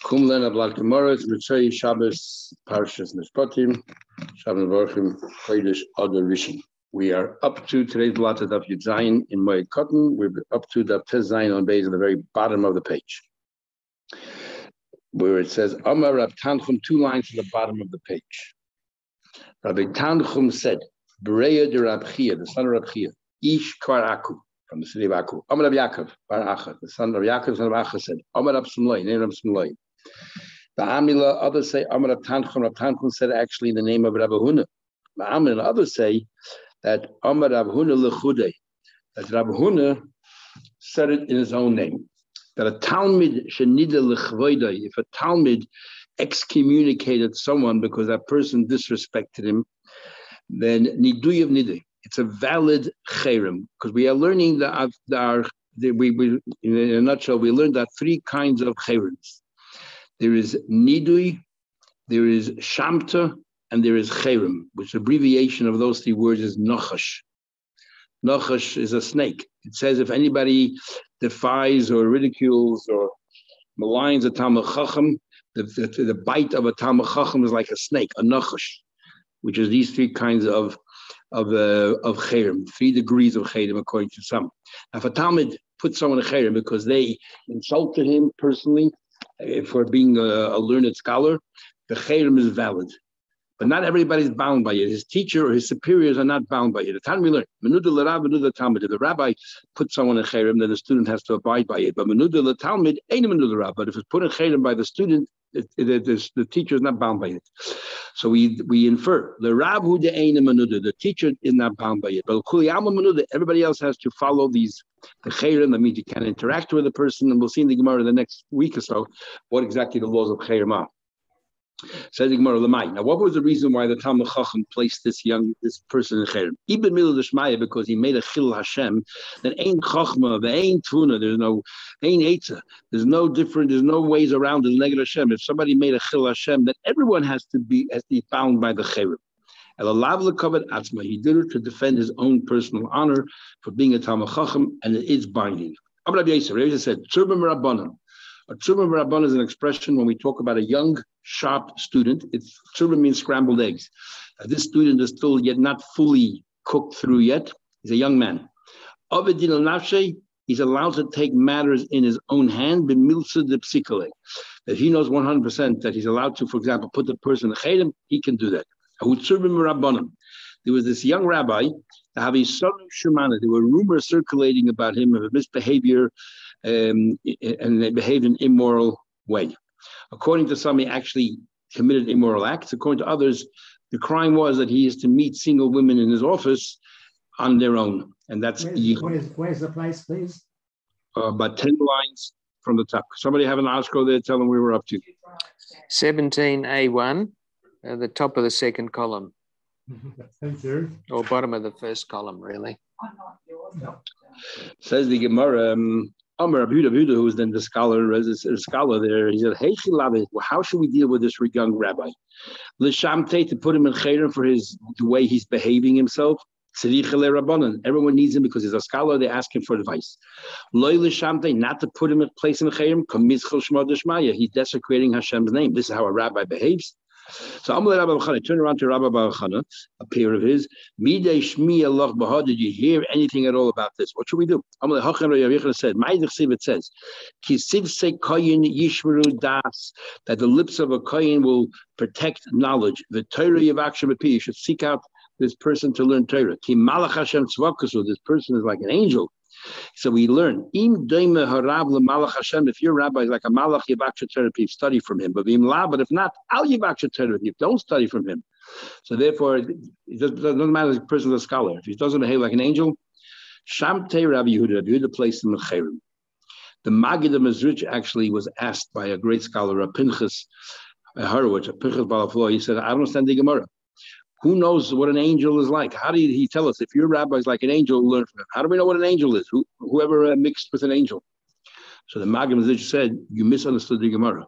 Kum lena blat Gemara, it's Mitzvah Shabbos, Parshas Mishpatim, Shabbos Vorchim, Chodesh Adar Rishon. We are up to today's blat Daf Yud Zayin in Moed Katan. We're up to Daf Tes Zayin on base at the very bottom of the page, where it says Amar Rab Tanchum, 2 lines to the bottom of the page. Rabbi Tanchum said, Bereya de Rab Chia, the son of Rab Chia, Ish Kvar Aku, from the city of Aku. Amar Rab Yaakov, Bar Acha, the son of Yaakov, son of Acha, said, Amar Rab Simlai, name Rab Simlai. The Amila, others say Amar Rab Tanchum said actually the name of Rabbi Huna. The Amila, others say that Amar Rab Huna Lechudei, that Rabbi Huna said it in his own name. That a Talmud shenida lechvoidai, if a Talmud excommunicated someone because that person disrespected him, then nidui of nidui. It's a valid cherem, because we are learning in a nutshell, we learned that 3 kinds of cherems. There is nidui, there is shamta, and there is cherem, which abbreviation of those 3 words is nachash. Nachash is a snake. It says if anybody defies or ridicules or maligns a Talmid Chacham, the bite of a Talmid Chacham is like a snake, a nachash, which is these 3 kinds of cherem, 3 degrees of cherem according to some. Now, if a Talmud puts someone in cherem because they insulted him personally for being a learned scholar, the cherem is valid. But not everybody's bound by it. His teacher or his superiors are not bound by it. The time we learn, Menuda l'Rab, Menuda Talmud. If the rabbi puts someone in cherem, then the student has to abide by it. But Menuda l'Talmud ain't Menuda l'Rab. But if it's put in cherem by the student, the teacher is not bound by it. So we infer the Rab hu de'ein Menuda. The teacher is not bound by it. But Kuli Alma Menuda, everybody else has to follow the cherem. That means you can interact with the person, and we'll see in the Gemara the next week or so what exactly the laws of cherem are. Says the Gemara Lamai. Now, what was the reason why the Talmid Chacham placed this person in cherem? Ibn Milah D'Shmaya, because he made a chil Hashem. That ain't chachma, there ain't tuna, there's no ain't etza. There's no ways around it. Neged Hashem. If somebody made a chil Hashem, then everyone has to be bound by the cherem. Elalav l'kavod atzma. He did it to defend his own personal honor for being a Talmid Chacham, and it is binding. Rabbi Yosef said, "Tzurba Rabbanan." A tzurba rabban is an expression when we talk about a young, sharp student. Tzurba means scrambled eggs. This student is still yet not fully cooked through yet. He's a young man. Ovedin al-nafshe, he's allowed to take matters in his own hand. B'milsa de psikale. If he knows 100% that he's allowed to, for example, put the person in chedem, he can do that. There was this young rabbi, there were rumors circulating about him of a misbehavior, and they behaved in an immoral way. According to some, he actually committed immoral acts. According to others, the crime was that he is to meet single women in his office on their own. And that's where's the place, please? About 10 lines from the top. Somebody have an article there, tell them we were up to. 17A1, at the top of the 2nd column. Thank you. Or bottom of the 1st column, really. Says the Gemara, Amar Abuda, who was then the scholar, as a scholar there, he said, "Hey, how should we deal with this young rabbi? L'shamte, to put him in cherem for the way he's behaving himself. Everyone needs him because he's a scholar. They ask him for advice. Loy l'shamte, not to put him in place in cherem. He's desecrating Hashem's name. This is how a rabbi behaves." So Amalei Rabbi Bachana, turn around to Rabbi Bachana, a peer of his. Midei Shmi Allah Baha, did you hear anything at all about this? What should we do? Amalei Hachan Rabbi Yechon said, it says, Kisiv se koyin yishmeru das, that the lips of a koyin will protect knowledge. The Torah Yavakshim Api, you should seek out this person to learn Torah. Ki Malach Hashem Tzvakasu, this person is like an angel. So we learn, if your rabbi is like a malach, yivaksha Torah, study from him. But if not, al yivaksha Torah, don't study from him. So therefore, it doesn't matter if the person is a scholar. If he doesn't behave like an angel, Shamte Rabbi Yehuda placed him in cherem. The Magid of Mezrich actually was asked by a great scholar, a Pinchas Horowitz, a Pinchas Balaflo. He said, "I don't understand the Gemara. Who knows what an angel is like? How did he tell us if your rabbi is like an angel, learn from him? How do we know what an angel is? Whoever mixed with an angel?" So the Maggid Mezrich said, "You misunderstood the Gemara.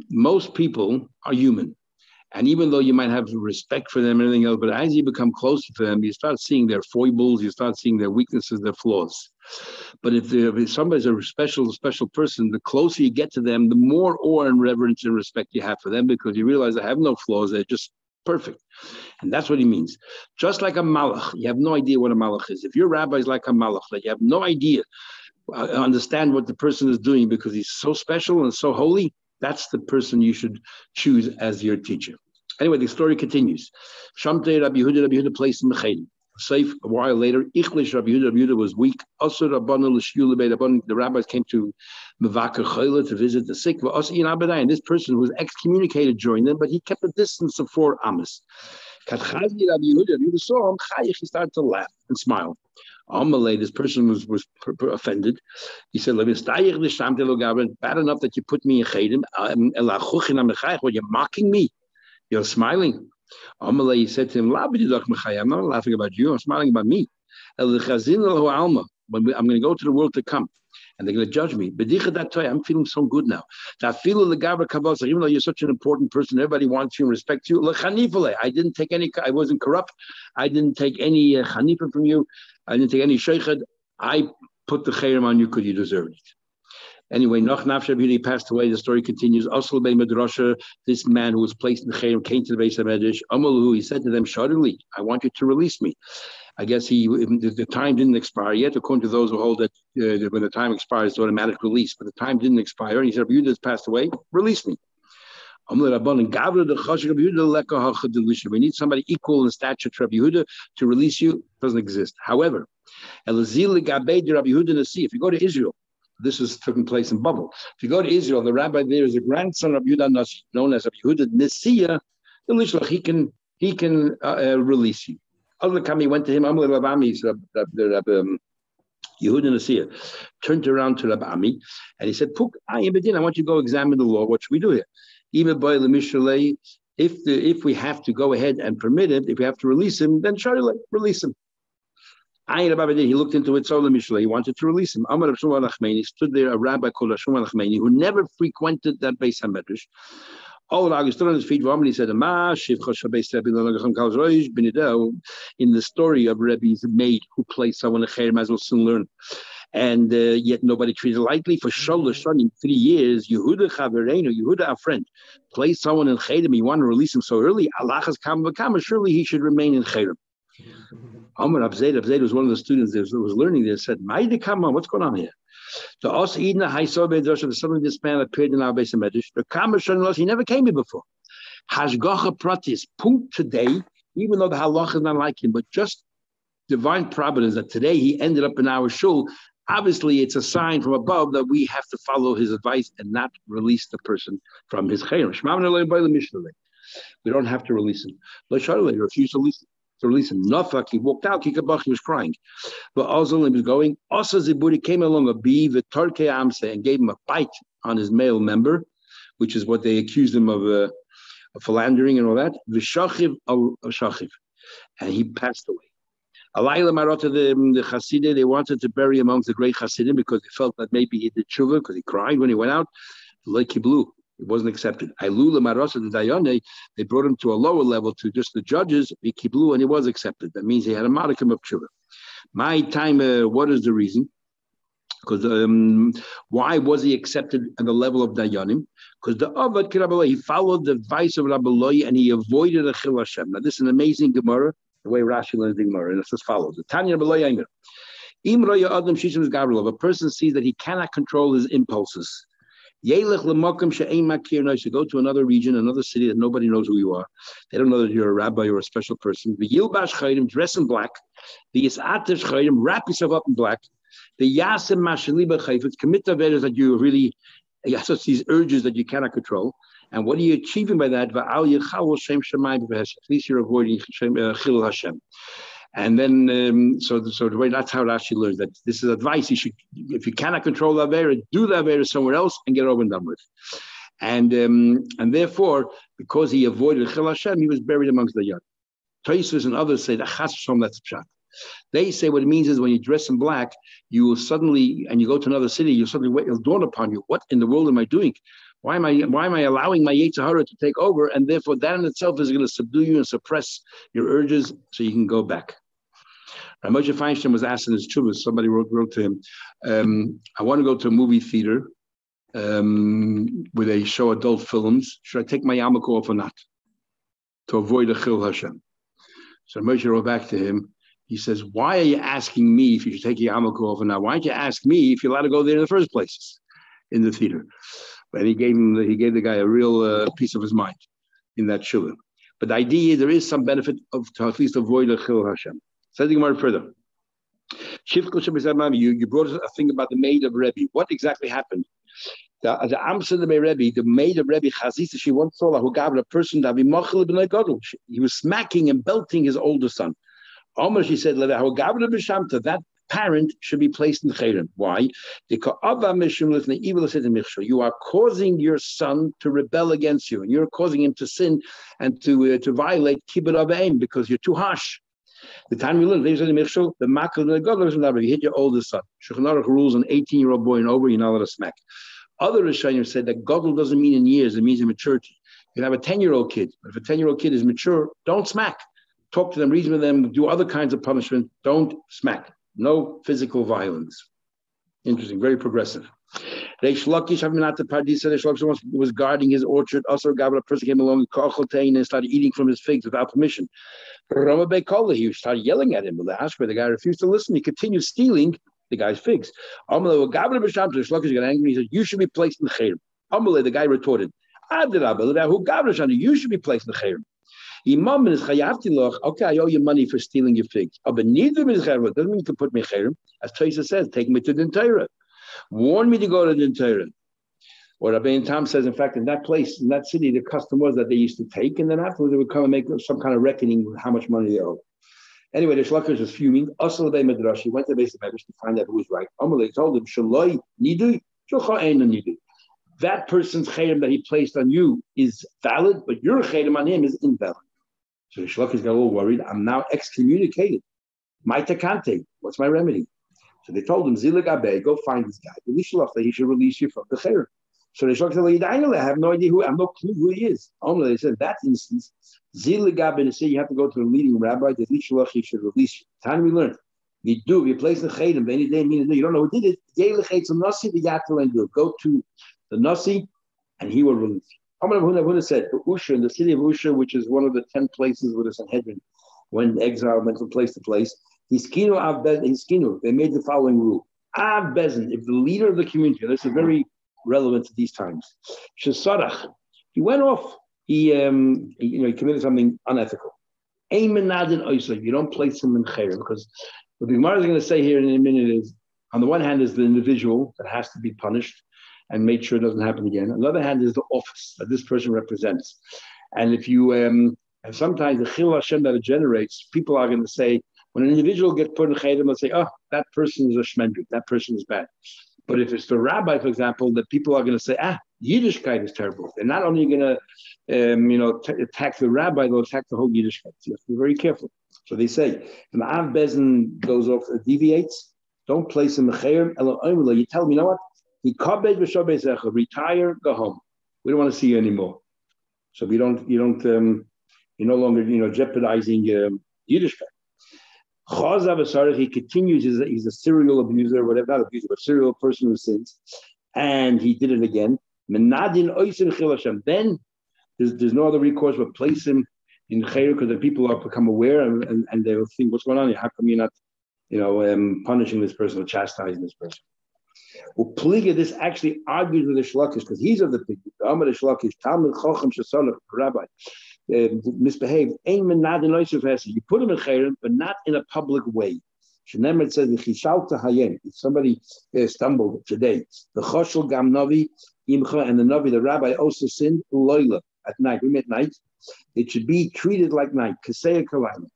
Most people are human, And even though you might have respect for them and everything else, but as you become closer to them, you start seeing their foibles, you start seeing their weaknesses, their flaws. But if somebody's a special person, the closer you get to them, the more awe and reverence and respect you have for them, because you realize they have no flaws, they're just perfect. And that's what he means. Just like a malach, you have no idea what a malach is. If your rabbi is like a malach, that you have no idea, understand what the person is doing because he's so special and so holy, that's the person you should choose as your teacher. Anyway, the story continues. Shamte Rabbi Yehuda placed in Mechedim. Safe a while later, Ichlish Rabbi Yehuda was weak. Also, the rabbis came to Mevakar Chayla to visit the sick. And this person was excommunicated joined them, but he kept a distance of 4 amas. Rabbi Yehuda saw him. He started to laugh and smile. Amalei, this person was offended. He said, bad enough that you put me in Chedim. What, you're mocking me? You're smiling. Amalei said to him, I'm not laughing about you, I'm smiling about me. I'm going to go to the world to come. And they're going to judge me. I'm feeling so good now. Even though you're such an important person, everybody wants you and respects you. I didn't take any, I wasn't corrupt. I didn't take any chanifa from you. I didn't take any sheikhad. I put the chayrim on you because you deserved it. Anyway, Noch Nafshav, he passed away. The story continues. Asl Bey Medrasha, this man who was placed in the chayrim came to the Beis HaMedrash. Amalu, he said to them, Sharili, I want you to release me. I guess the time didn't expire yet, according to those who hold that when the time expires, it's automatic release. But the time didn't expire. And he said, Rabbi Yehuda has passed away, release me. We need somebody equal in stature to Rabbi Yehuda to release you. It doesn't exist. However, if you go to Israel, this is taking place in Babel. If you go to Israel, the rabbi there is a grandson of Yehuda, known as Rabbi Yehuda Nesiya. He can release you. Other time he went to him, Yehuda Nesiya turned around to Rabbi Ami and he said, I want you to go examine the law. What should we do here? If we have to go ahead and permit it, if we have to release him, then release him. He looked into it, he wanted to release him. He stood there, a rabbi called Shmuel Achmeni, who never frequented that Beis HaMedrash. He stood on his feet, and he said, in the story of Rebbe's maid who placed someone in Cherem, as we'll soon learn. And yet nobody treated lightly. For Sholosh in 3 years, Yehuda Chavereinu, Yehuda, our friend, placed someone in Cherem. You want to release him so early? Allah has come, surely he should remain in Cherem. Amr Abzaid was one of the students that was learning this, said, what's going on here? To us, suddenly this man appeared in our Beis HaMedrash. He never came here before. Hashgacha pratis, punkt today, even though the halach is not like him, but just divine providence that today he ended up in our shul. Obviously, it's a sign from above that we have to follow his advice and not release the person from his chayim. We don't have to release him. He refused to release him. Nafak, he walked out, he was crying. But Ozil, he was going. Asa Ziburi came along a bee, Vitarke Amse, and gave him a bite on his male member, which is what they accused him of philandering and all that. Vishachiv al-Shachiv. And he passed away. Alayla Marata, the Hasidim, they wanted to bury him amongst the great Hasidim because they felt that maybe he did tshuva because he cried when he went out. Like Kiblu, it wasn't accepted. Aylula Marata, the Dayane, they brought him to a lower level to just the judges, Kiblu, and he was accepted. That means he had a modicum of tshuva. My time, what is the reason? Because why was he accepted at the level of Dayanim? Because the Avad Kirabbalai, he followed the advice of Rabbaloi and he avoided a Chil Hashem. Now, this is an amazing Gemara. The way Rashi learns the Gemara, and it's as follows: the Tanya B'Lo Yamer, Im Roya Adam Shishim Gavril. If a person sees that he cannot control his impulses, Yelech L'Makom She'ein Makir. Now, go to another region, another city that nobody knows who you are. They don't know that you're a rabbi or a special person. The Yilbash Chayim, dress in black. The Yisatesh Chayim, wrap yourself up in black. The Yasem Mashaliba Chayfetz, commit to that you really such these urges that you cannot control. And what are you achieving by that? At least you're avoiding Chil Hashem. And then, so the way that's how Rashi learns that this is advice. You should, if you cannot control the Avera, do the Avera somewhere else and get over and done with. And therefore, because he avoided Chil Hashem, he was buried amongst the Yad. Tosfos and others say that that's pshat. They say what it means is when you dress in black, you will suddenly, and you go to another city, it'll dawn upon you, what in the world am I doing? Why am I allowing my Yetzer Hara to take over? And therefore, that in itself is going to subdue you and suppress your urges so you can go back. Moshe Feinstein was asked in his Chuvas, somebody wrote to him, I want to go to a movie theater where they show adult films. Should I take my yarmulke off or not? To avoid a Chil Hashem. So Moshe wrote back to him. He says, why are you asking me if you should take your yarmulke off or not? Why don't you ask me if you're allowed to go there in the first place in the theater? And he gave the guy a real piece of his mind in that shul. But the idea is there is some benefit to at least avoid a Chil Hashem. So think about it further. You brought a thing about the maid of Rebbe. What exactly happened? The Amsa the Rebbe, the maid of Rebbe Chazisa, she once saw who gave a person that he was smacking and belting his older son. Almost she said, that parent should be placed in Chayrim. Why? You are causing your son to rebel against you, and you're causing him to sin and to violate Kibbut Avayim because you're too harsh. The time we learn, the makal, you hit your oldest son. Shulchan Aruch rules an 18-year-old boy and over, you're not allowed to smack. Other Rishonim said that gadol doesn't mean in years, it means in maturity. You can have a 10-year-old kid, but if a 10-year-old kid is mature, don't smack. Talk to them, reason with them, do other kinds of punishment. Don't smack. No physical violence. Interesting, very progressive. Reish Lakish was guarding his orchard. Also, a person came along and started eating from his figs without permission. He started yelling at him. The guy refused to listen. He continued stealing the guy's figs. Reish Lakish got angry. He said, "You should be placed in the chayrim." The guy retorted, "You should be placed in the chayrim." Imam is chayavti, okay, I owe you money for stealing your figs. But neither is chayrim. Doesn't mean you can put me chayrim. As Taisa says, take me to the Torah. Warn me to go to the Torah. Or Rabbein Tam says, in fact, in that place, in that city, the custom was that they used to take, and then afterwards they would come and make some kind of reckoning with how much money they owe. Anyway, the Shlakish was fuming. Also, the Medrash, he went to the base of Medrash to find out who was right. Amalei told him, Shaloi nidui, shulcha nidui. That person's chayrim that he placed on you is valid, but your chayrim on him is invalid. So the Shlakish got a little worried. I'm now excommunicated. My takante, what's my remedy? So they told him, Zilig Abe, go find this guy. That he should release you from the chayrim. So the Shlakish said, I have no idea I have no clue who he is. They said, that instance, Zilig Abe, to say you have to go to a leading rabbi, that he should release you. Time we learned. You do, you place the chayrim, any day, you don't know who did it. Go to the Nasi, and he will release you. Huna said, Usha, in the city of Usha, which is one of the 10 places where the Sanhedrin went exile, went from place to place, they made the following rule. Av Bezin, if the leader of the community, this is very relevant to these times, Shesarach, he went off, he committed something unethical. You don't place him in chayrim, because what the Gemara is going to say here in a minute is, on the one hand is the individual that has to be punished and make sure it doesn't happen again. On the other hand is the office that this person represents. And if you, and sometimes the Chil Hashem that it generates, people are going to say, when an individual gets put in chayrim, they'll say, oh, that person is a shmendrik, that person is bad. But if it's the rabbi, for example, that people are going to say, Yiddishkeit is terrible. They're not only going to, attack the rabbi, they'll attack the whole Yiddishkeit. So you have to be very careful. So they say, if the Av Bezin goes off, deviates, don't place him in chayrim. You tell him, you know what? Retire, go home. We don't want to see you anymore. So you're no longer, jeopardizing Yiddishkeit. He continues, he's a serial abuser, whatever, not abuser, but serial person who sins. And he did it again. Then there's no other recourse but place him in chayr, because the people are become aware and they will think, what's going on here? How come you're not, punishing this person or chastising this person? Well, Pliga, this actually argues with the Shlakish, because he's of the Pliga. The Amar Shlakish, Talmud Chochem Shesalach, Rabbi, misbehaved. You put him in chayrim, but not in a public way. Shneimar says, if somebody stumbled today, the Choshel Gam Navi, Imcha, and the Navi, the rabbi, also sinned Loila at night, midnight. It should be treated like night. Kaseya Kalayim.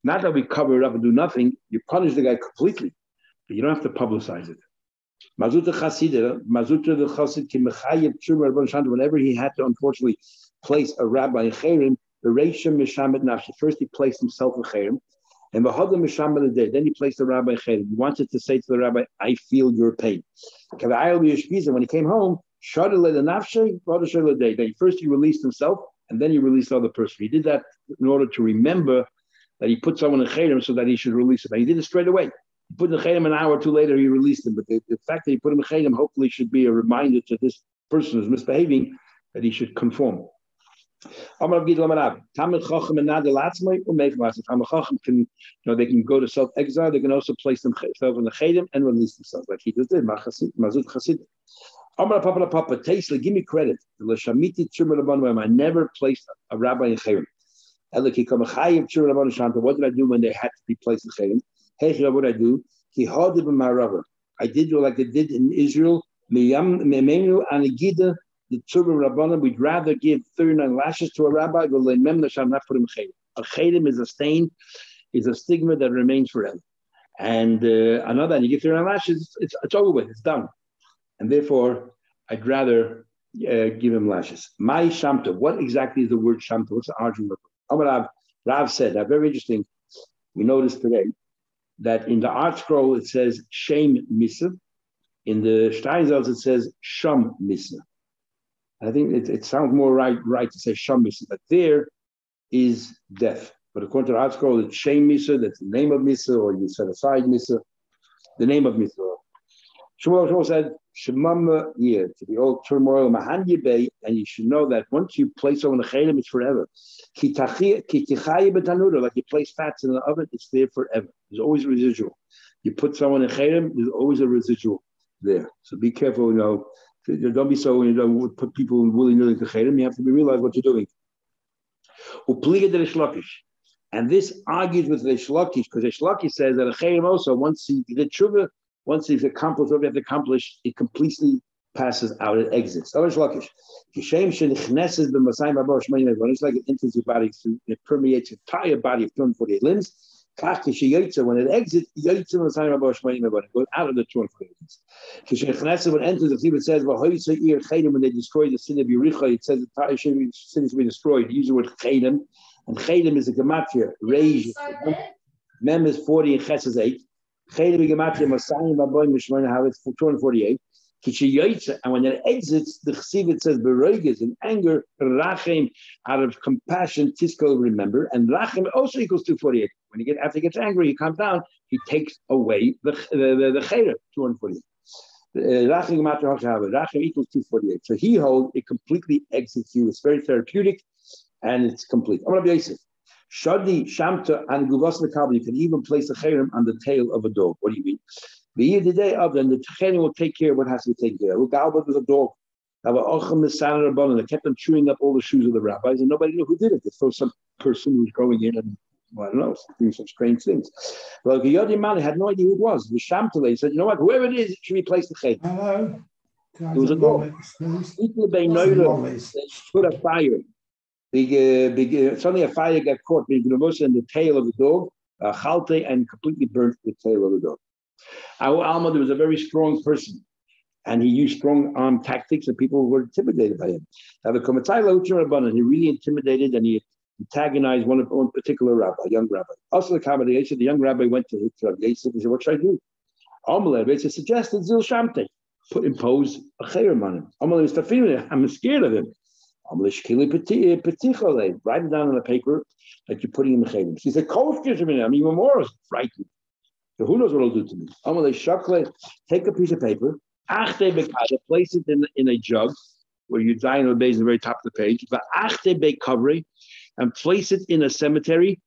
Not that we cover it up and do nothing. You punish the guy completely, but you don't have to publicize it. Mazuta the Chassid ki mechayev tshuva Rabban Shanta. Whenever he had to, unfortunately, place a rabbi in chayrim, the Reishim Mishamet Nafshi. First, he placed himself in chayrim, and V'hadam Mishamet the day. Then he placed the rabbi in chayrim. He wanted to say to the rabbi, "I feel your pain." When he came home, Then first he released himself, and then he released the other person. He did that in order to remember that he put someone in Chayrim so that he should release him. And he did it straight away. He put in Chayrim an hour or two later, he released him. But the fact that he put him in Chayrim hopefully should be a reminder to this person who's misbehaving that he should conform. Tamil Chacham can, they can go to self-exile. They can also place themselves in the Chayrim and release themselves, like he just did. Mazut Chasid. Papa, Tesla, give me credit. I never placed a rabbi in Chayrim. What did I do when they had to be placed in Chayrim? What did I do? I did like they did in Israel. The Tzurba Rabbanim, we'd rather give 39 lashes to a rabbi, but not put him in Chayrim. A Chayrim is a stain, is a stigma that remains forever. And another, and you give 39 lashes, it's over with, it's done. And therefore, I'd rather give him lashes. My Shamta, what exactly is the word Shamta? What's the origin of it? Rav said, that very interesting. We noticed today that in the art scroll it says Shem Misa. In the Steinsalz it says Sham Misa. I think it sounds more right to say Sham Misa, but there is death. But according to the art scroll, it's Shem Misa, that's the name of Misa, or you set aside Misa, the name of Misa. Shmuel said, Shemam year to the old turmoil, Mahanya Bay, and you should know that once you place someone in the Chaylim, it's forever. Like you place fats in the oven, it's there forever. There's always a residual. You put someone in Chaylim, there's always a residual there. So be careful, don't be so, don't put people willy-nilly to Chaylim. You have to realize what you're doing. And this argues with Reish Lakish, because Reish Lakish says that a Chayrim also, once he did tshuva, once he's accomplished what we have to accomplish, it completely passes out, it exits. It's like it enters your body, it permeates your entire body of 248 limbs. When it exits, it goes out of the 248 limbs. When it enters, the Chibur says, when they destroy the sin of Yericha, it says the entire sin is being destroyed. Use the word chedim, and chedim is a gematria. Reish, mem is 40 and ches is 8. Chedim gematria masayim baboy mishmona how it's 248. And when it exits, the Chesiv says beroiges in anger, rachem out of compassion, tiskel remember, and rachem also equals 248. When after he gets angry, he comes down, he takes away the chayre 248. Rachem equals 248. So he holds it completely exits you. It's very therapeutic, and it's complete. I'm going to be Yosef. Shadi Shamta and Guvas Lekabel. You can even place the chayrim on the tail of a dog. What do you mean? The day of then the chayrim will take care of what has to be taken care of. Galbad was a dog. They kept on chewing up all the shoes of the rabbis, and nobody knew who did it. They thought some person who was going in and I don't know, doing some strange things. Well, the Yodim Mali had no idea who it was. The Shamtale said, you know what, whoever it is, it should be placed the chayrim. Hello. It was a dog. They put a fire. Suddenly a fire got caught in the tail of the dog, chalte, and completely burnt the tail of the dog. Our Alma, there was a very strong person, and he used strong arm tactics, and people were intimidated by him. He really intimidated, and he antagonized one particular rabbi, a young rabbi. Also, the young rabbi went to Yosef and said, "What should I do?" Amalek suggested Zil Shamte, impose a chayrim on him. Amalek, I'm scared of him. Write it down on a paper that you're putting in the chayrim. He said, I'm even more frightened. So who knows what it'll do to me? Take a piece of paper, place it in a jug where you die in the base at the very top of the page, and place it in a cemetery.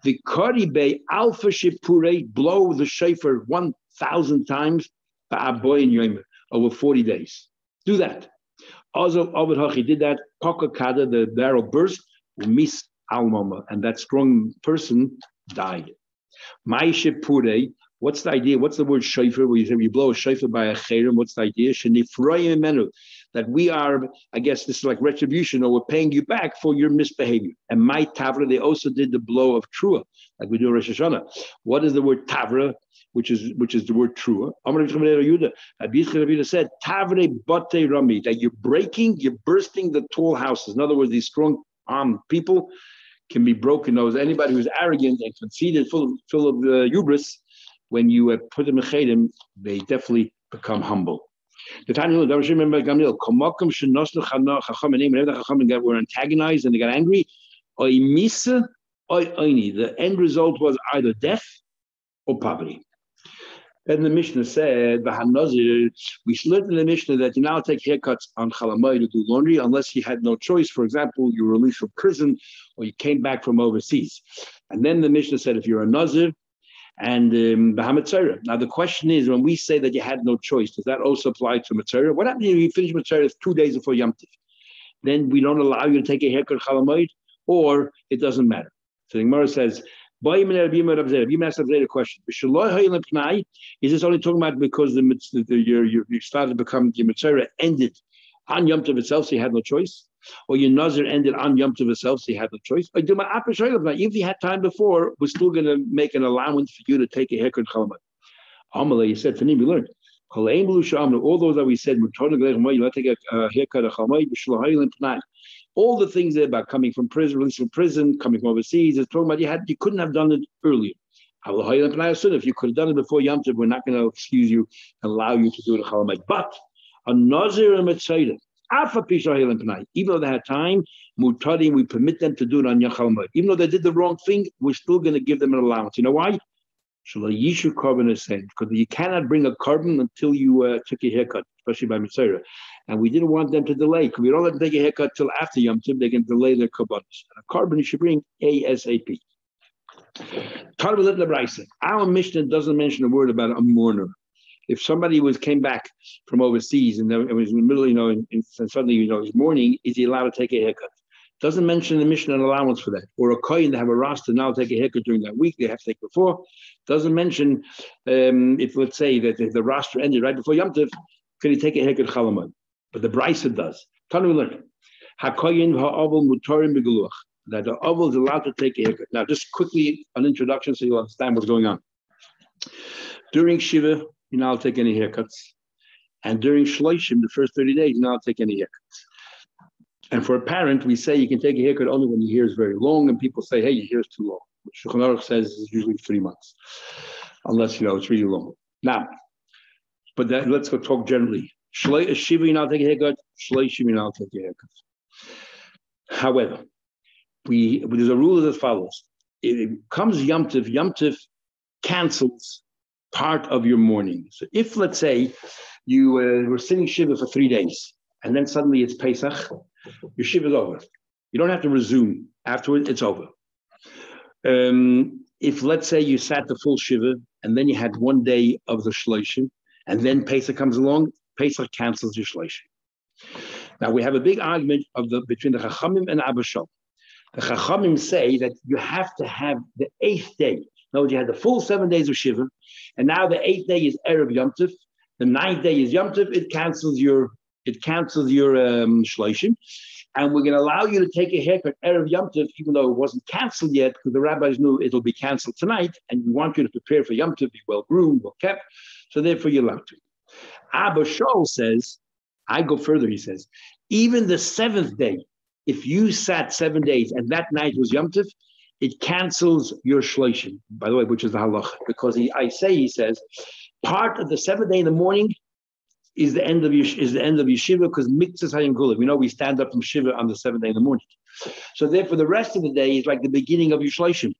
The Kari Bay Alpha Shipure, blow the shofar 1,000 times over 40 days. Do that. Also, Ovid Hachi did that. Kokakada, the barrel burst, miss almama, and that strong person died. Maishe Pure, what's the idea? What's the word shofar? Where you say you blow a shofar by a chayrim, what's the idea? That we are, I guess this is like retribution, or we're paying you back for your misbehavior. And my Tavra, they also did the blow of Trua, like we do in Rosh Hashanah. What is the word Tavra? Which is the word trua. Rabbi said, Tavre bote rami, that you're bursting the tall houses. In other words, these strong armed people can be broken. Anybody who's arrogant and conceited, full of hubris, when you put them in chedim, they definitely become humble. The Tanya don't remember Gamliel. Komakum shenosnu chachamim. Whenever the chachamim were antagonized and they got angry, oy misa, oy oini. The end result was either death or poverty. Then the Mishnah said, we should learn in the Mishnah that you now take haircuts on Chalamoid to do laundry unless you had no choice. For example, you were released from prison or you came back from overseas. And then the Mishnah said, if you're a Nazir and Bahamatzaira. Now the question is, when we say that you had no choice, does that also apply to Matzaira? What happens if you finish Matzaira 2 days before Yom Tiv? Then we don't allow you to take a haircut Chalamoid, or it doesn't matter. So the Gemara says, a question. Is this only talking about because you started to become your Mitzvah ended on Yom Tov itself, so you had no choice? Or your Nazir ended on Yom Tov itself, so you had no choice? Even if you had time before, we're still going to make an allowance for you to take a haircut Chalamoid. Amalei, you said, Tanim, we learned. All those that we said, you take a haircut of Chalamoid, all the things there about coming from prison, released from prison, coming from overseas, it's talking about you couldn't have done it earlier. If you could have done it before Yom Tov, we're not going to excuse you and allow you to do it Chalamoid. But a Nazir and Mitzvah, even though they had time, Mutadim, we permit them to do it on Yom Chalamoid. Even though they did the wrong thing, we're still going to give them an allowance. You know why? Yishu carbon is saying because you cannot bring a carbon until you took a haircut, especially by Mitzvah. And we didn't want them to delay. Because we don't let them take a haircut till after Yom Tov, they can delay their karbanos. A carbon you should bring ASAP. Our Mishnah doesn't mention a word about a mourner. If somebody came back from overseas and it was in the middle, and suddenly he's mourning, is he allowed to take a haircut? Doesn't mention in the Mishnah an allowance for that. Or a kohen to have a rasta now take a haircut during that week, they have to take before. Doesn't mention if let's say that if the rasta ended right before Yom Tov, could he take a haircut Chalamoid? But the Brisa does. Tanu learn. Hakoyin ha'avel mutarim begeluach. That the avel is allowed to take a haircut. Now, just quickly an introduction so you'll understand what's going on. During Shiva, you're not take any haircuts. And during Shloshim, the first 30 days, you're not take any haircuts. And for a parent, we say you can take a haircut only when your hair is very long, and people say, hey, your hair is too long. Shulchan Aruch says it's usually 3 months, unless it's really long. Now, but let's go talk generally. Shiva, you now take a haircut. Shloshim, you now take a haircut. However, there's a rule as follows. It comes Yom Tov cancels part of your mourning. So if, let's say, you were sitting Shiva for 3 days, and then suddenly it's Pesach, your Shiva is over. You don't have to resume. Afterwards, it's over. If, let's say, you sat the full Shiva, and then you had 1 day of the Shloshim, and then Pesach comes along, Pesach cancels your Shloshim. Now, we have a big argument between the Chachamim and Abba Shal. The Chachamim say that you have to have the 8th day. No, you had the full 7 days of Shiva, and now the 8th day is Erev Yom Tov. The 9th day is Yom Tov. It cancels your Shloshim, and we're going to allow you to take a haircut Erev Yom Tov, even though it wasn't canceled yet, because the rabbis knew it'll be canceled tonight, and we want you to prepare for Yom Tov, be well groomed, well kept. So therefore, you're allowed to. Abba Shaul says, I go further. He says, even the 7th day, if you sat 7 days and that night was Yom Tov, it cancels your shloshim. By the way, which is the halacha, because he says, part of the 7th day in the morning is the end of yeshiva, because miktzas hayom gula. We know we stand up from shiva on the 7th day in the morning. So therefore, the rest of the day is like the beginning of your shloshim.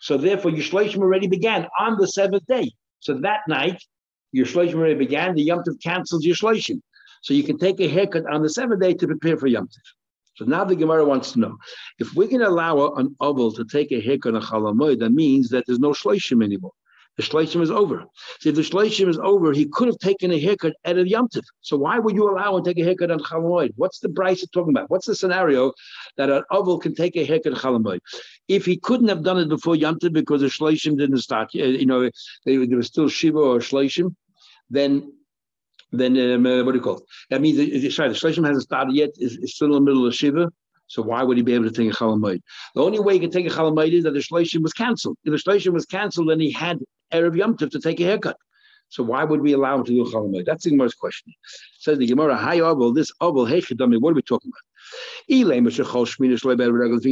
So therefore, your shloshim already began on the 7th day. So that night, your shloshim already began. The Yom Tov cancels your shloshim. So you can take a haircut on the 7th day to prepare for Yom Tov. So now the Gemara wants to know, if we're going to allow an oval to take a haircut on Chalamoid, that means that there's no shloshim anymore. The shloshim is over. So if the shloshim is over, he could have taken a haircut at a Yom Tov. So why would you allow him to take a haircut on Chalamoid? What's the Brisa talking about? What's the scenario that an oval can take a haircut on Chalamoid? If he couldn't have done it before Yom Tov because the shloshim didn't start, there was still shiva or shloshim, then what do you call it? That means the shloshim hasn't started yet. It's still in the middle of shiva. So why would he be able to take a chalamoid? The only way he can take a chalamoid is that the shloshim was canceled. If the shloshim was canceled, then he had Erev Yom Tov to take a haircut. So why would we allow him to do a chalamoid? That's the Gemara's question. Says the Gemara, hi oval, this oval, hey chidami, what are we talking about? You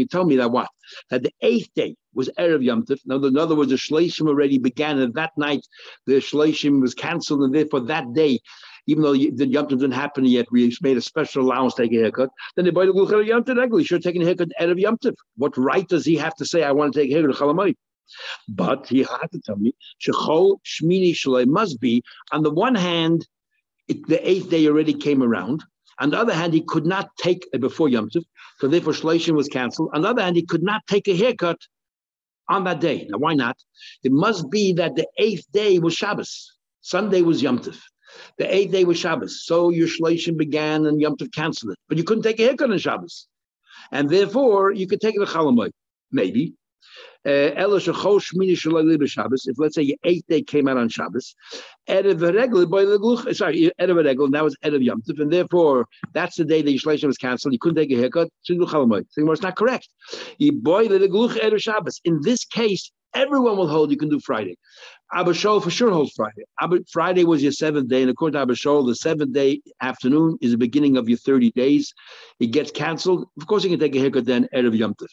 tell me that what? That the 8th day was Erev Yom Tov. Now, in other words, the shloshim already began, and that night the shloshim was canceled, and therefore that day even though the Yom Tov didn't happen yet, we made a special allowance to take a haircut. Then the boy the Gluch Yom Tov regularly should have taken a haircut out of Yom Tov. What right does he have to say, I want to take a haircut Chalamoid? But he had to tell me, Shechol Shmini Shalai must be, on the one hand, the 8th day already came around. On the other hand, he could not take before Yom Tov, so therefore Shleishim was canceled. On the other hand, he could not take a haircut on that day. Now, why not? It must be that the 8th day was Shabbos. Sunday was Yom Tov. The 8th day was Shabbos. So your Shleishim began and Yom Tov canceled it. But you couldn't take a haircut on Shabbos. And therefore, you could take it a Chalamoid. Maybe. If let's say your 8th day came out on Shabbos, Erev Regel, that was Erev Yom Tov, and therefore that's the day the Yishleshim was canceled. You couldn't take a haircut. It's not correct. In this case, everyone will hold you can do Friday. Abba Shaul for sure holds Friday. Friday was your 7th day, and according to Abba Shaul, the 7th day afternoon is the beginning of your 30 days. It gets canceled. Of course, you can take a haircut then Erev Yom Tov.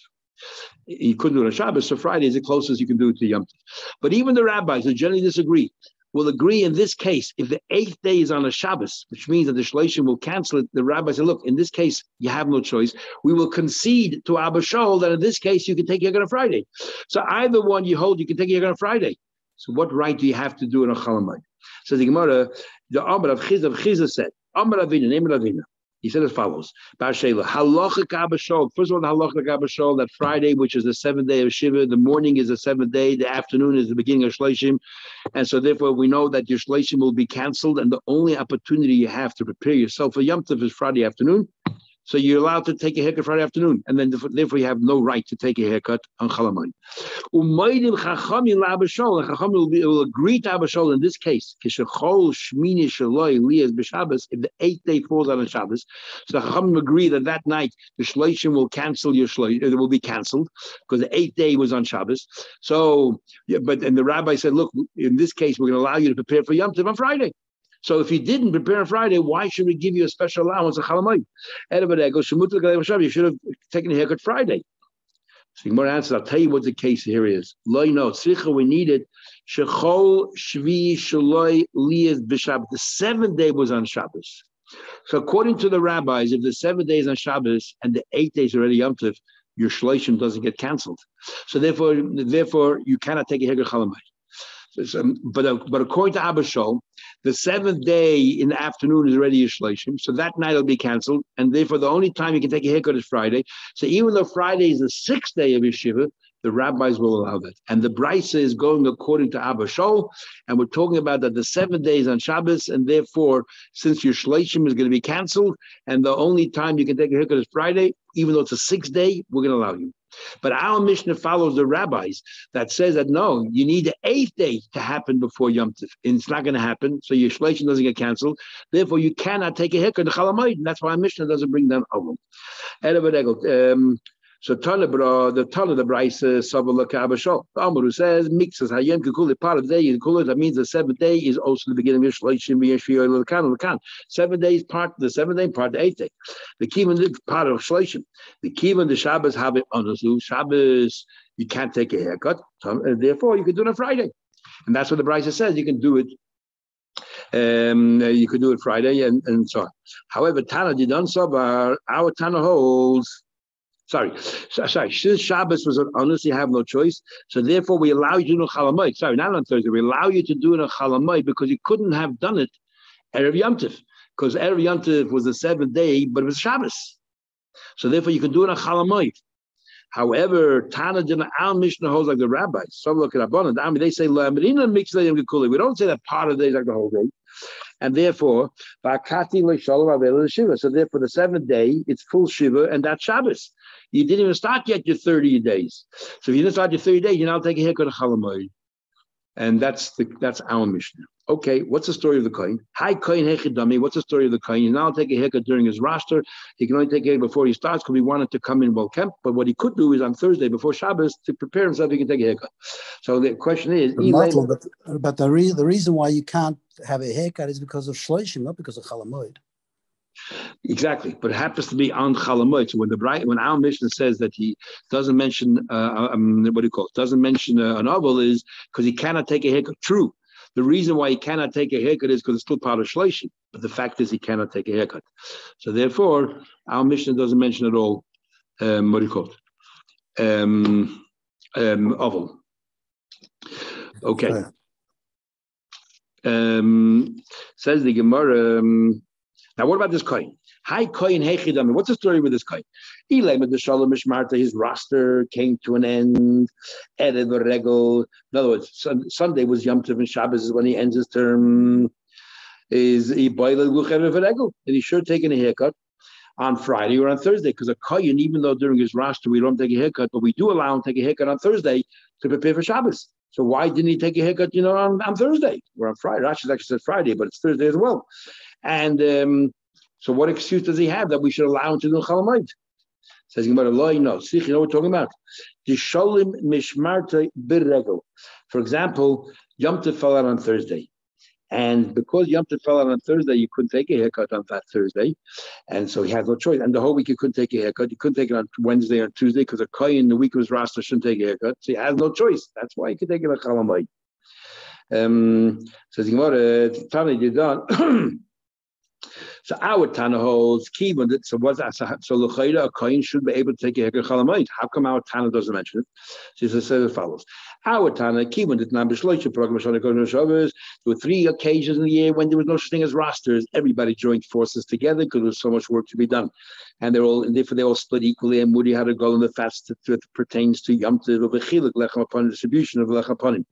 You couldn't do it on Shabbos, so Friday is the closest you can do it to Yom Tov. But even the rabbis who generally disagree will agree in this case, if the 8th day is on a Shabbos, which means that the Shleishim will cancel it, the rabbis say, look, in this case, you have no choice. We will concede to Abba Shaul that in this case, you can take Yom on Friday. So either one you hold, you can take Yom on Friday. So what right do you have to do it on Chalamoid? So the Gemara, the Amar of Chizah said, Amar Avina, name of Avina. He said as follows: Halacha Abba Shaul. First of all, the halacha Abba Shaul that Friday, which is the 7th day of Shiva, the morning is the 7th day, the afternoon is the beginning of Shleishim, and so therefore we know that your Shleishim will be canceled, and the only opportunity you have to prepare yourself for Yom Tov is Friday afternoon. So you're allowed to take a haircut Friday afternoon, and then therefore you have no right to take a haircut on Chalamoid. Chacham will agree to Abba Shaul in this case. If the 8th day falls on a Shabbos, so Chacham will agree that night the Shleishim will cancel your Shleishim. It will be canceled because the 8th day was on Shabbos. So, and the rabbi said, look, in this case, we're going to allow you to prepare for Yom Tov on Friday. So if you didn't prepare on Friday, why should we give you a special allowance of Chalamoid? You should have taken a haircut Friday. So more answers. I'll tell you what the case here is. We needed Shechol Shvi Shaloi Liyaz B'Shabbat. The 7th day was on Shabbos. So according to the rabbis, if the 7th day is on Shabbos and the 8th day is already Yom Tov, your Shleishim doesn't get canceled. So therefore you cannot take a haircut Chalamoid. But according to Abba Shaul, the 7th day in the afternoon is already a Shleishim, so that night will be canceled, and therefore the only time you can take a haircut is Friday. So even though Friday is the 6th day of Yeshiva, the rabbis will allow that. And the Brisa is going according to Abba Shaul, and we're talking about that the 7th day is on Shabbos, and therefore, since your Shleishim is going to be canceled, and the only time you can take a haircut is Friday, even though it's a 6th day, we're going to allow you. But our Mishnah follows the rabbis that says that no, you need the 8th day to happen before Yom Tov. And it's not going to happen, so your Shleishim doesn't get canceled. Therefore, you cannot take a haircut, the Chalamoid, and that's why our Mishnah doesn't bring down Avon. So the Brisa Savala Abba Shaul. The Amar who says mixes Hayem Kikuli part of the day. That means the 7th day is also the beginning of Shleishim Yeshua Lekan. 7 days part the 7th day, part the 8th day. The Kivan part of Shleishim. The Kivan the Shabbos have it on the Shabbos. You can't take a haircut, and therefore you can do it on Friday, and that's what the Brisa says. You can do it. You could do it Friday and so on. However, Tana did not so. Our Tana holds. Sorry. Since Shabbos was on honest, you have no choice. So therefore, we allow you to do a Chalamoid. Sorry, not on Thursday. We allow you to do it a Chalamoid because you couldn't have done it Erev Yom Tov, because Erev Yom Tov was the 7th day, but it was Shabbos. So therefore, you can do it a Chalamoid. However, Tana didn't. Our Mishnah holds like the rabbis. So look at Rabbanan. I mean, they say we don't say that part of the day is like the whole day. And therefore, so therefore the 7th day, it's full Shiva, and that's Shabbos. You didn't even start yet your 30 days. So if you didn't start your 30 days, you now take a haircut of Chalamoid. And that's our Mishnah. Okay, what's the story of the Kohen? Hi, Kohen Hechidami. What's the story of the Kohen? He now take a haircut during his roster. He can only take a haircut before he starts because he wanted to come in well kept. But what he could do is on Thursday before Shabbos to prepare himself, he can take a haircut. So the question is, but the reason why you can't have a haircut is because of Shleishim, not because of Chalamoid. Exactly, but it happens to be on Chalamoid. So when our Mishnah says that he doesn't mention doesn't mention an oval is because he cannot take a haircut. True, The reason why he cannot take a haircut is because it's still part of shloshim. But the fact is he cannot take a haircut. So therefore, our Mishnah doesn't mention at all what do you call it? Oval. Okay. Says the Gemara. Now, what about this coin? Hi, coin, hechidami. What's the story with this coin? His roster came to an end. In other words, Sunday was Yom Tov and Shabbos is when he ends his term. Is he and he should have taken a haircut on Friday or on Thursday, because a kohen, even though during his roster we don't take a haircut, but we do allow him to take a haircut on Thursday to prepare for Shabbos. So why didn't he take a haircut, on Thursday or on Friday? Rashi actually said Friday, but it's Thursday as well. And so what excuse does he have that we should allow him to do Chalamayit? Says Gemara, no, you know what we're talking about. The Sholim Mishmarta Birregel. For example, Yom Tov fell out on Thursday. And because Yom Tov fell out on Thursday, you couldn't take a haircut on that Thursday. And so he had no choice. And the whole week you couldn't take a haircut. You couldn't take it on Wednesday or Tuesday because a kohen the week of his roster shouldn't take a haircut. So he has no choice. That's why he could take it on Chalamayit. Says Gemara, Tani did done. So our Tana holds key when it so l'chayda a kohen should be able to take a haircut Chalamayit. How come our Tana doesn't mention it? So it says as follows: our Tana key when it not b'shloisha program Shabbos. There were 3 occasions in the year when there was no such thing as rosters. Everybody joined forces together because there was so much work to be done, and they all split equally. And Moody had a goal in the fast that pertains to Yom Tov of Bechiluk lechem upon distribution of lechem upon him.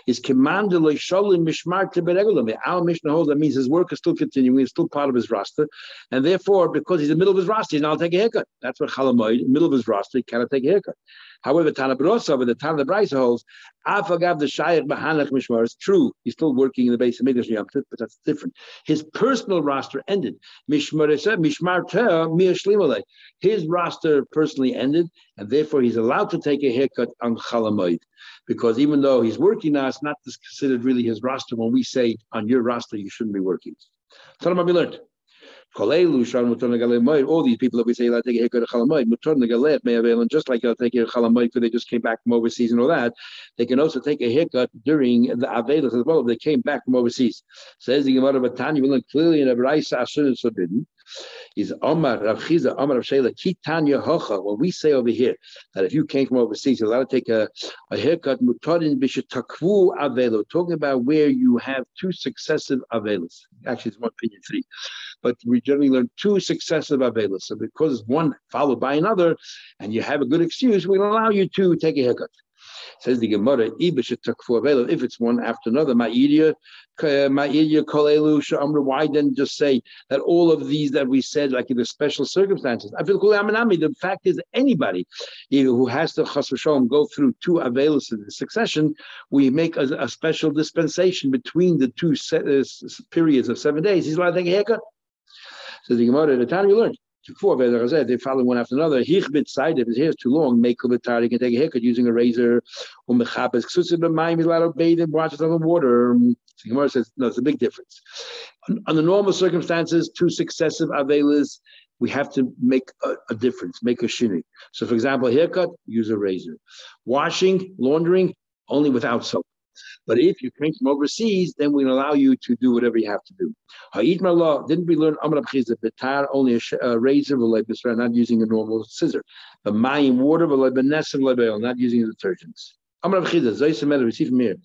His commanded loisholim mishmar teberegulam. Our Mishnah holds that means his work is still continuing. It's still part of his roster, and therefore, because he's in the middle of his roster, he's not take a haircut. That's what Chalamayit, in the middle of his roster, he cannot take a haircut. However, Tana B'rosa, with the Tana the Brisa holds, Afagav the Shayach B'hanach Mishmar. It's true, he's still working in the base of Mikdash Yom Tov, but that's different. His personal roster ended. Mishmar Mishmar his roster personally ended, and therefore he's allowed to take a haircut on Chalamayit. Because even though he's working now, it's not considered really his roster. When we say on your roster, you shouldn't be working. Tell him what we learned. All these people that we say, take a haircut of Chalamayit, just like they'll take a Chalamayit because they just came back from overseas and all that, they can also take a haircut during the Avelis as well if they came back from overseas. Says the Gemara Batani, we learn clearly in a Braisa Asur is forbidden. Is Omar Rav Chiza, Omar Rav Shela, Kitanya Hocha. When we say over here that if you came from overseas, you're allowed to take a haircut, Mutarin Bishatakvu Avelo, talking about where you have 2 successive Avelos. Actually, it's one opinion 3. But we generally learn 2 successive Avelos. So because one followed by another, and you have a good excuse, we'll allow you to take a haircut. Says the Gemara, if it's one after another, why then just say that all of these that we said, like in the special circumstances? I feel the fact is that anybody who has to chas v'sholom go through 2 avelos in succession, we make a special dispensation between the 2 periods of 7 days. He's allowed to take a haircut. So the Gemara, the time you learned. They follow one after another. If his hair is too long, make a bit you can take a haircut using a razor. He's allowed to bathe and wash himself in water. So Gemara says, no, it's a big difference. Under normal circumstances, 2 successive avelas, we have to make a difference, make a shini. So, for example, haircut, use a razor. Washing, laundering, only without soap. But if you came from overseas, then we allow you to do whatever you have to do. Didn't we learn only a razor, not using a normal scissor? The mayim water, not using detergents. We see from here.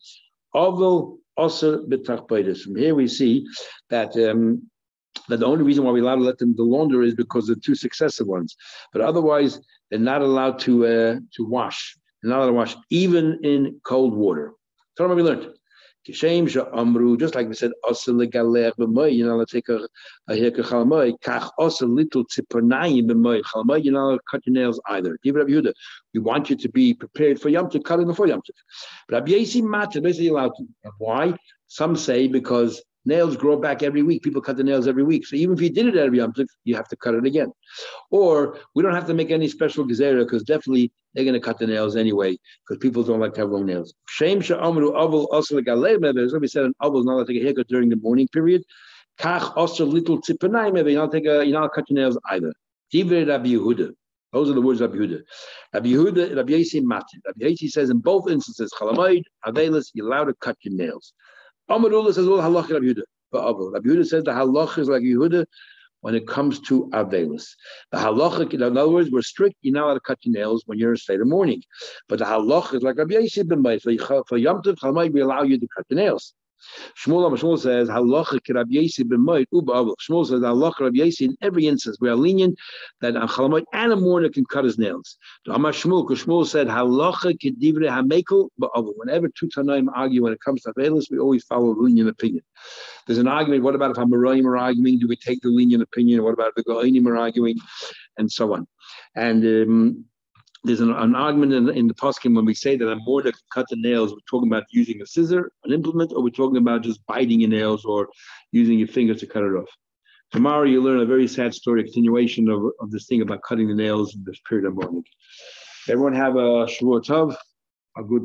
From here we see that the only reason why we allow to let them launder is because of 2 successive ones. But otherwise, they're not allowed to wash. They're not allowed to wash, even in cold water. So what we learned? Just like we said, you're not allowed to take a haircut Chalamayit. You're not allowed to cut your nails either. We want you to be prepared for Yom Tov, cut it before Yom Tov. But Rabbi Yossi basically allowed to. And why? Some say because nails grow back every week. People cut the nails every week. So even if you did it every Yom Tov, you have to cut it again. Or we don't have to make any special gezerah because definitely they're going to cut the nails anyway because people don't like to have long nails. Shame she'amru avol also as we said, an avol is not allowed to take a haircut during the morning period. Kach also little tzipanai maybe you're not cut your nails either. Divrei Rabbi Yehuda. Those are the words of Rabbi Yehuda. Rabbi Yossi Mati. Rabbi Yossi says in both instances, Chalamayit, Avelis, you're allowed to cut your nails. Amarullah says, well, halacha Rabbi Yehuda. Rabbi Yehuda says the halacha is like Yehuda when it comes to Avelis. The halacha, in other words, we're strict. You're not allowed to cut your nails when you're in a state of mourning. But the halacha is like Rabbi Yossi ben Mai. For Yom Tov Chalmai, we allow you to cut the nails. Shmuel says halacha Rabbi Yossi ben Mai uba Avil. Shmuel says halacha Rabbi Yossi in every instance we are lenient that a Chalmai and a mourner can cut his nails. Amar Shmuel, because Shmuel said halacha kedivre hamekel ba'avil. Whenever two Tanaim argue when it comes to Avelis, we always follow the lenient opinion. There's an argument. What about if Hamarayim are arguing? Do we take the lenient opinion? What about if the Goinim are arguing, and so on? And there's an argument in the poskim when we say that a mourner can cut the nails. We're talking about using a scissor, an implement, or we're talking about just biting your nails or using your fingers to cut it off. Tomorrow you learn a very sad story, a continuation of this thing about cutting the nails in this period of mourning. Everyone have a Shavua Tov, a good